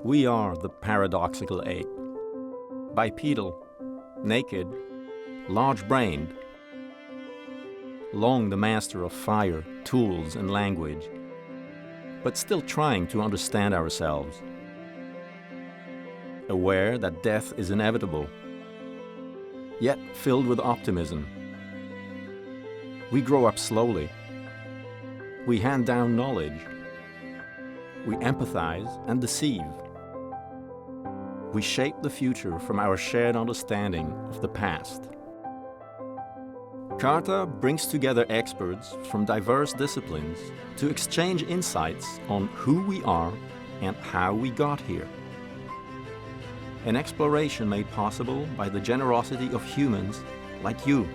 We are the paradoxical ape. Bipedal, naked, large-brained, long the master of fire, tools, and language, but still trying to understand ourselves. Aware that death is inevitable, yet filled with optimism. We grow up slowly. We hand down knowledge. We empathize and deceive. We shape the future from our shared understanding of the past. CARTA brings together experts from diverse disciplines to exchange insights on who we are and how we got here. An exploration made possible by the generosity of humans like you.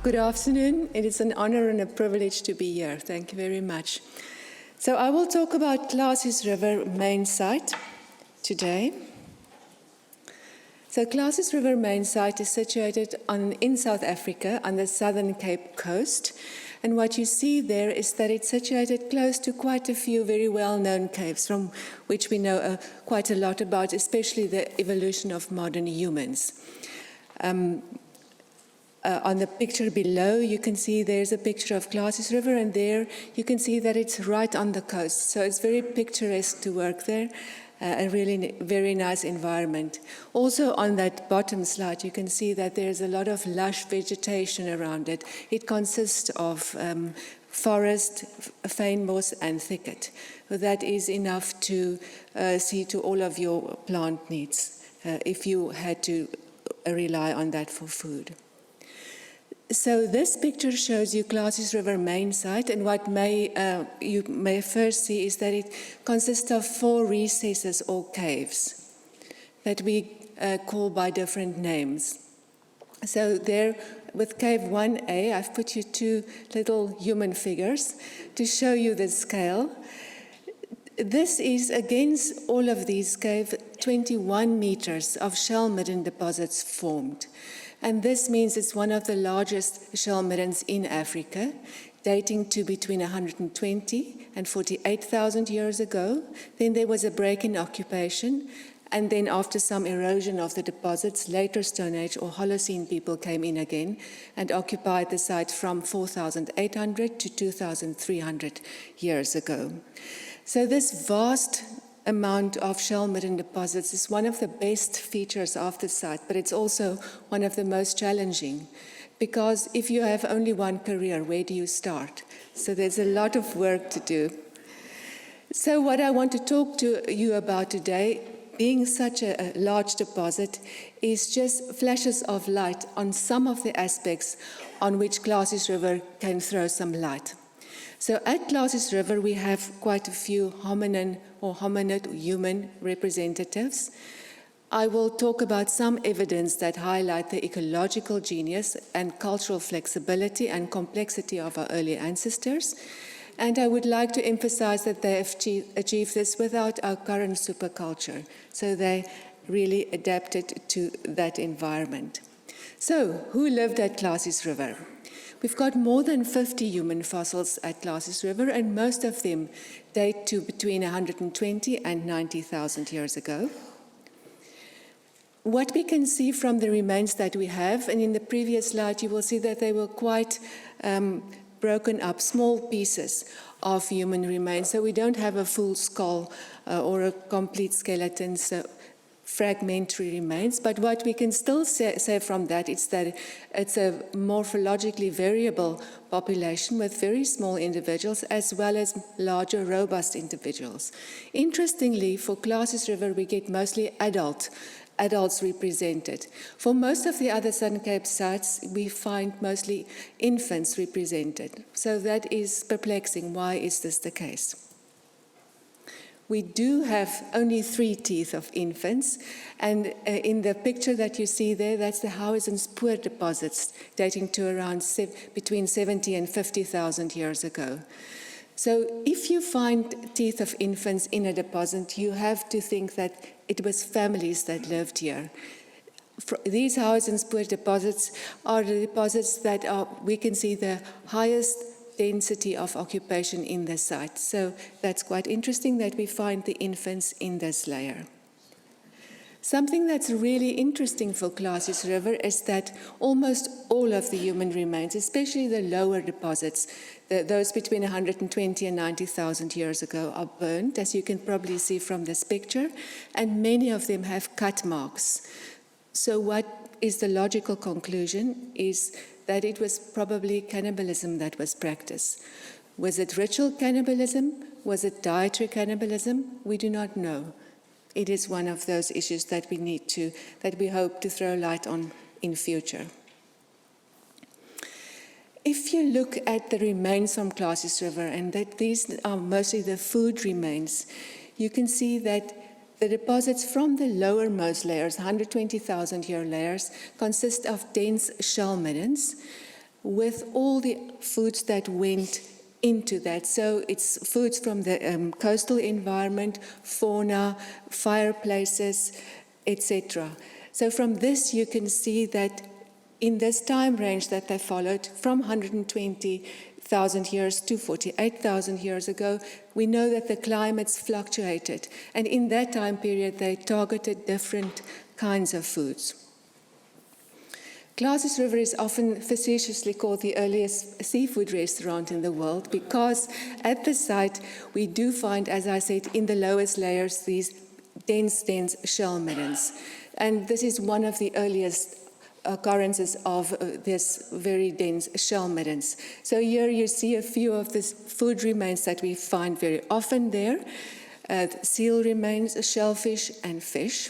Good afternoon. It is an honor and a privilege to be here. Thank you very much. So I will talk about Klasies River main site today. So Klasies River main site is situated in South Africa on the southern Cape Coast. And what you see there is that it's situated close to quite a few very well-known caves from which we know quite a lot about, especially the evolution of modern humans. On the picture below, you can see there's a picture of Klasies River, and there you can see that it's right on the coast. So it's very picturesque to work there, a really very nice environment. Also on that bottom slide, you can see that there's a lot of lush vegetation around it. It consists of forest, fane moss, and thicket. So that is enough to see to all of your plant needs if you had to rely on that for food. So this picture shows you Klasies River main site, and what you may first see is that it consists of 4 recesses or caves that we call by different names. So there with cave 1A, I've put you 2 little human figures to show you the scale. This is, against all of these caves, 21 meters of shell-midden deposits formed. And this means it's one of the largest shell middens in Africa, dating to between 120 and 48,000 years ago. Then there was a break in occupation, and then after some erosion of the deposits, later Stone Age or Holocene people came in again and occupied the site from 4,800 to 2,300 years ago. So this vast amount of shell-midden deposits is one of the best features of the site, but it's also one of the most challenging, because if you have only one career, where do you start? So there's a lot of work to do. So what I want to talk to you about today, being such a large deposit, is just flashes of light on some of the aspects on which Klasies River can throw some light. So at Klasies River, we have quite a few hominid human representatives. I will talk about some evidence that highlight the ecological genius and cultural flexibility and complexity of our early ancestors. And I would like to emphasize that they have achieved this without our current superculture. So they really adapted to that environment. So who lived at Klasies River? We've got more than 50 human fossils at Klasies River, and most of them date to between 120 and 90,000 years ago. What we can see from the remains that we have, and in the previous slide you will see that they were quite broken up, small pieces of human remains. So we don't have a full skull or a complete skeleton, so fragmentary remains, but what we can still say from that is that it's a morphologically variable population with very small individuals as well as larger, robust individuals. Interestingly, for Klasies River, we get mostly adults represented. For most of the other Southern Cape sites, we find mostly infants represented. So that is perplexing. Why is this the case? We do have only 3 teeth of infants, and in the picture that you see there, that's the Wurz and Spoor deposits dating to around between 70 and 50,000 years ago. So if you find teeth of infants in a deposit, you have to think that it was families that lived here. These Wurz and Spoor deposits are the deposits that we can see the highest density of occupation in the site. So that's quite interesting that we find the infants in this layer. Something that's really interesting for Klasies River is that almost all of the human remains, especially the lower deposits, those between 120 and 90,000 years ago, are burned, as you can probably see from this picture, and many of them have cut marks. So what is the logical conclusion is that it was probably cannibalism that was practiced. Was it ritual cannibalism? Was it dietary cannibalism? We do not know. It is one of those issues that we hope to throw light on in future. If you look at the remains from Klasies River, and that these are mostly the food remains, you can see that the deposits from the lowermost layers, 120,000 year layers, consist of dense shell middens with all the foods that went into that. So it's foods from the coastal environment, fauna, fireplaces, etc. So from this you can see that in this time range that they followed, from 120,000 years to 48,000 years ago, we know that the climates fluctuated. And in that time period, they targeted different kinds of foods. Klasies River is often facetiously called the earliest seafood restaurant in the world because at the site we do find, as I said, in the lowest layers, these dense shell middens. And this is one of the earliest occurrences of this very dense shell middens. So here you see a few of the food remains that we find very often there. Seal remains, shellfish, and fish.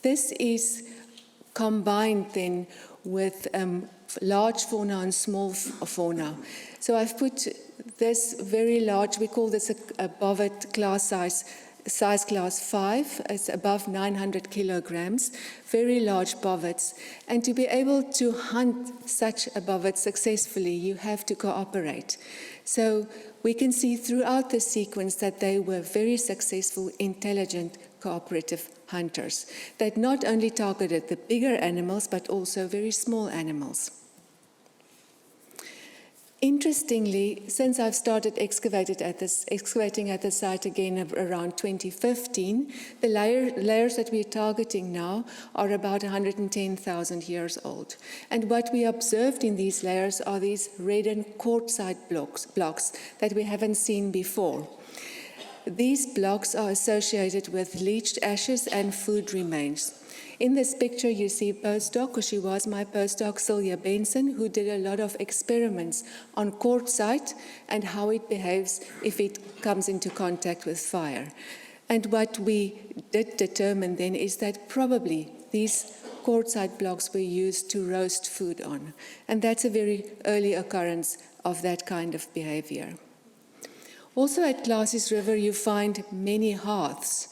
This is combined then with large fauna and small fauna. So I've put this very large, we call this a bovet class size class 5, it's above 900 kilograms, very large bovets. And to be able to hunt such a bovet successfully, you have to cooperate. So we can see throughout the sequence that they were very successful, intelligent, cooperative hunters that not only targeted the bigger animals, but also very small animals. Interestingly, since I've started excavating at the site again around 2015, the layers that we're targeting now are about 110,000 years old. And what we observed in these layers are these reddened quartzite blocks that we haven't seen before. These blocks are associated with leached ashes and food remains. In this picture, you see a postdoc, or she was my postdoc, Sylvia Benson, who did a lot of experiments on quartzite and how it behaves if it comes into contact with fire. And what we did determine then is that probably these quartzite blocks were used to roast food on. And that's a very early occurrence of that kind of behavior. Also at Klasies River, you find many hearths.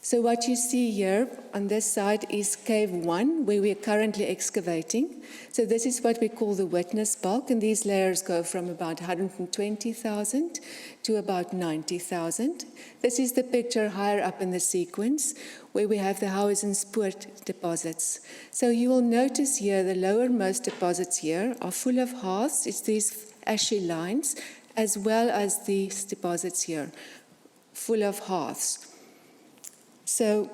So what you see here on this side is Cave 1, where we are currently excavating. So this is what we call the witness bulk, and these layers go from about 120,000 to about 90,000. This is the picture higher up in the sequence, where we have the Wurz and Spoor deposits. So you will notice here the lowermost deposits here are full of hearths. It's these ashy lines, as well as these deposits here, full of hearths. So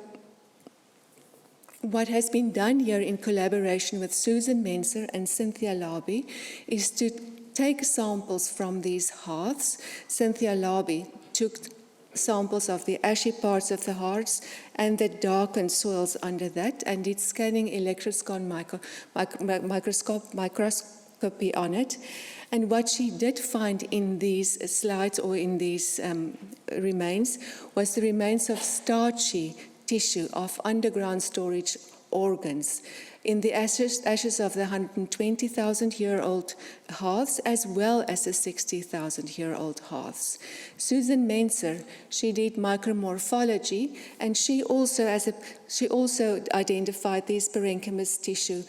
what has been done here in collaboration with Susan Menser and Cynthia Larby is to take samples from these hearths. Cynthia Larby took samples of the ashy parts of the hearths and the darkened soils under that and did scanning electron microscopy on it. And what she did find in these slides or in these remains was the remains of starchy tissue of underground storage organs in the ashes of the 120,000-year-old hearths as well as the 60,000-year-old hearths. Susan Menzer, she did micromorphology, and she also identified these parenchymus tissue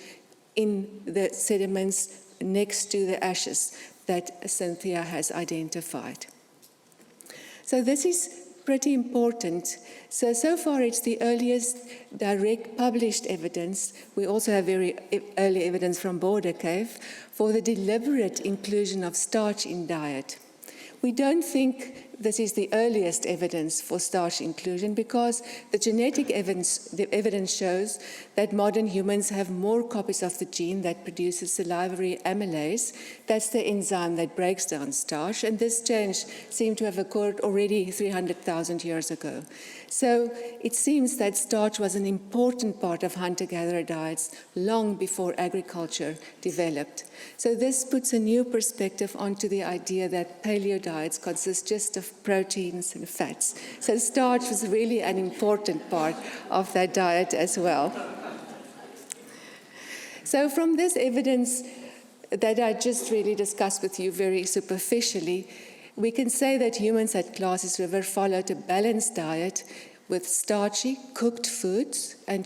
in the sediments next to the ashes that Cynthia has identified. So this is pretty important. So far it's the earliest direct published evidence. We also have very early evidence from Border Cave for the deliberate inclusion of starch in diet. We don't think this is the earliest evidence for starch inclusion because the genetic evidence shows that modern humans have more copies of the gene that produces salivary amylase. That's the enzyme that breaks down starch, and this change seemed to have occurred already 300,000 years ago. So it seems that starch was an important part of hunter-gatherer diets long before agriculture developed. So this puts a new perspective onto the idea that paleo diets consist just of proteins and fats. So starch was really an important part of that diet as well. So from this evidence that I just really discussed with you very superficially, we can say that humans at Klasies River followed a balanced diet with starchy, cooked foods and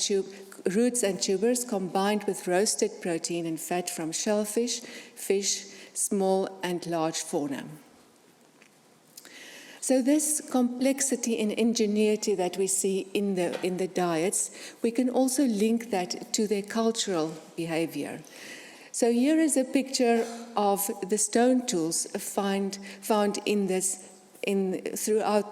roots and tubers combined with roasted protein and fat from shellfish, fish, small and large fauna. So this complexity and ingenuity that we see in the diets, we can also link that to their cultural behavior. So here is a picture of the stone tools found throughout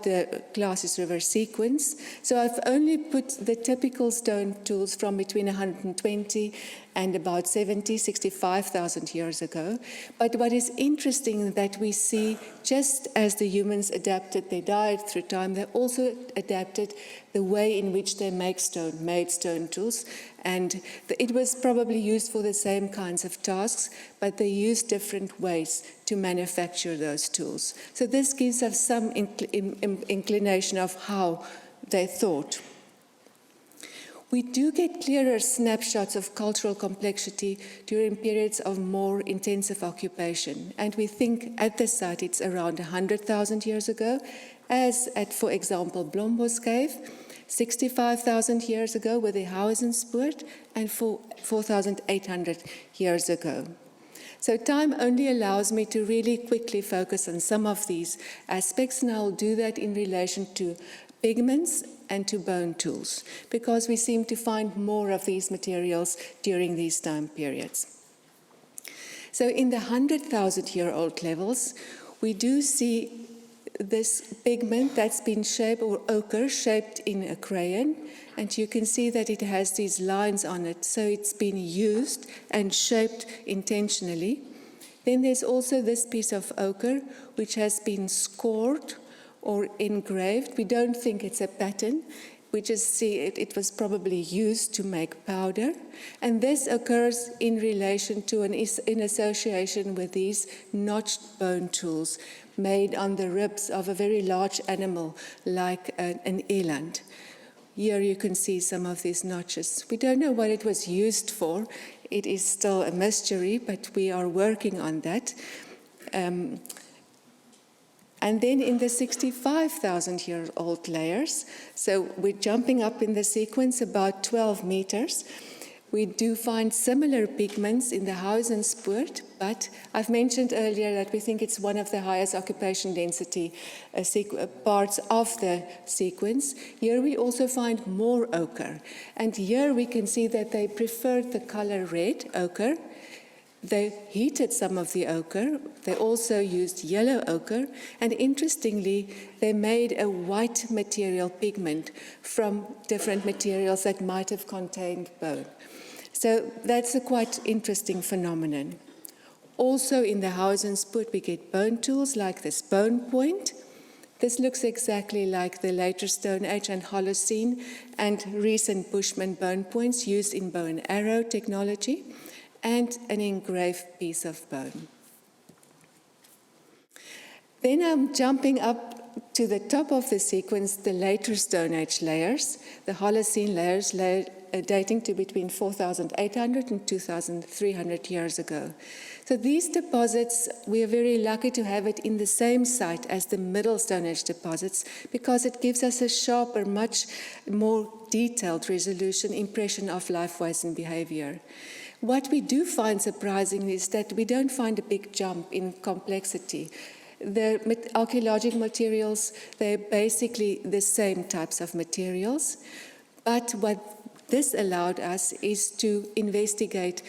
the Klasies River sequence. So I've only put the typical stone tools from between 120 and about 65,000 years ago. But what is interesting is that we see, just as the humans adapted their diet through time, they also adapted the way in which they made stone tools. And it was probably used for the same kinds of tasks, but they used different ways to manufacture those tools. So this gives us some inclination of how they thought. We do get clearer snapshots of cultural complexity during periods of more intensive occupation. And we think at the site it's around 100,000 years ago, as at, for example, Blombos Cave, 65,000 years ago with the Hauenspoort, and 4,800 years ago. So time only allows me to really quickly focus on some of these aspects, and I'll do that in relation to pigments and to bone tools, because we seem to find more of these materials during these time periods. So in the 100,000-year-old levels, we do see this pigment that's been shaped, or ochre, shaped in a crayon, and you can see that it has these lines on it, so it's been used and shaped intentionally. Then there's also this piece of ochre, which has been scored or engraved. We don't think it's a pattern. We just see it was probably used to make powder. And this occurs in relation to in association with these notched bone tools made on the ribs of a very large animal like an eland. Here you can see some of these notches. We don't know what it was used for. It is still a mystery, but we are working on that. And then in the 65,000-year-old layers, so we're jumping up in the sequence about 12 meters, we do find similar pigments in the Hauenspoort, but I've mentioned earlier that we think it's one of the highest occupation density parts of the sequence. Here we also find more ochre, and here we can see that they preferred the color red ochre. They heated some of the ochre. They also used yellow ochre. And interestingly, they made a white material pigment from different materials that might have contained bone. So that's a quite interesting phenomenon. Also in the Hauenspoort, we get bone tools like this bone point. This looks exactly like the later Stone Age and Holocene and recent Bushman bone points used in bow and arrow technology, and an engraved piece of bone. Then I'm jumping up to the top of the sequence, the later Stone Age layers, the Holocene layers dating to between 4,800 and 2,300 years ago. So these deposits, we are very lucky to have it in the same site as the Middle Stone Age deposits because it gives us a sharper, much more detailed resolution impression of life ways and behavior. What we do find surprising is that we don't find a big jump in complexity. The archaeological materials, they're basically the same types of materials, but what this allowed us is to investigate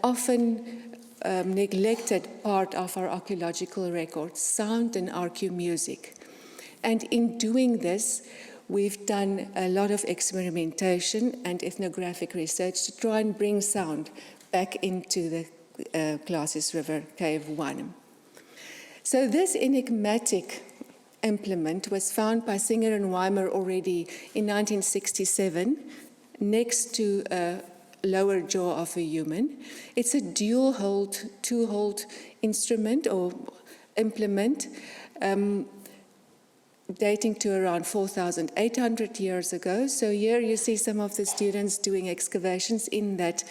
often neglected part of our archaeological records, sound and archaeo music. And in doing this, we've done a lot of experimentation and ethnographic research to try and bring sound back into the Klasies River Cave 1. So this enigmatic implement was found by Singer and Weimer already in 1967 next to a lower jaw of a human. It's a dual-hold, two-hold instrument or implement dating to around 4,800 years ago. So here you see some of the students doing excavations in that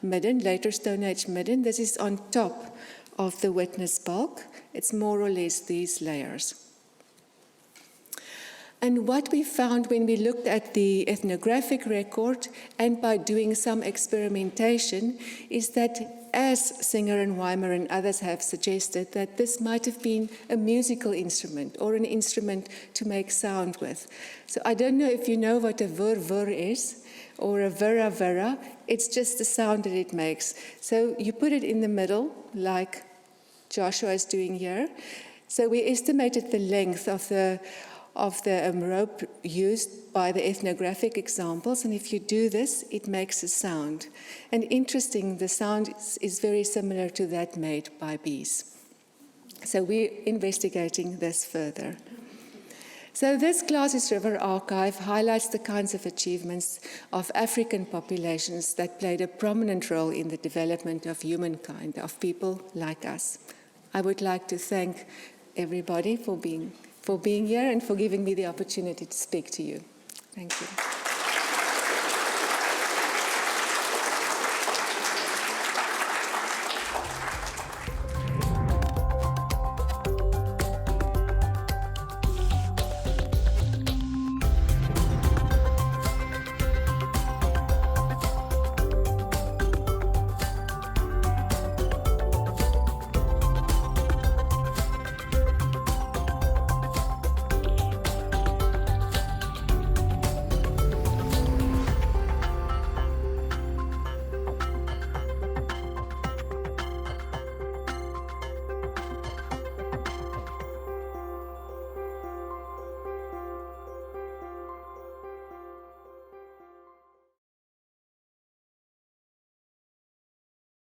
midden, later Stone Age midden. This is on top of the witness bulk. It's more or less these layers. And what we found when we looked at the ethnographic record and by doing some experimentation is that, as Singer and Weimer and others have suggested, that this might have been a musical instrument or an instrument to make sound with. So I don't know if you know what a wur is or a vera. It's just the sound that it makes. So you put it in the middle, like Joshua is doing here. So we estimated the length of the rope used by the ethnographic examples, and if you do this, it makes a sound. And interesting, the sound is very similar to that made by bees. So we're investigating this further. So this Klasies River archive highlights the kinds of achievements of African populations that played a prominent role in the development of humankind, of people like us. I would like to thank everybody for being here and for giving me the opportunity to speak to you. Thank you.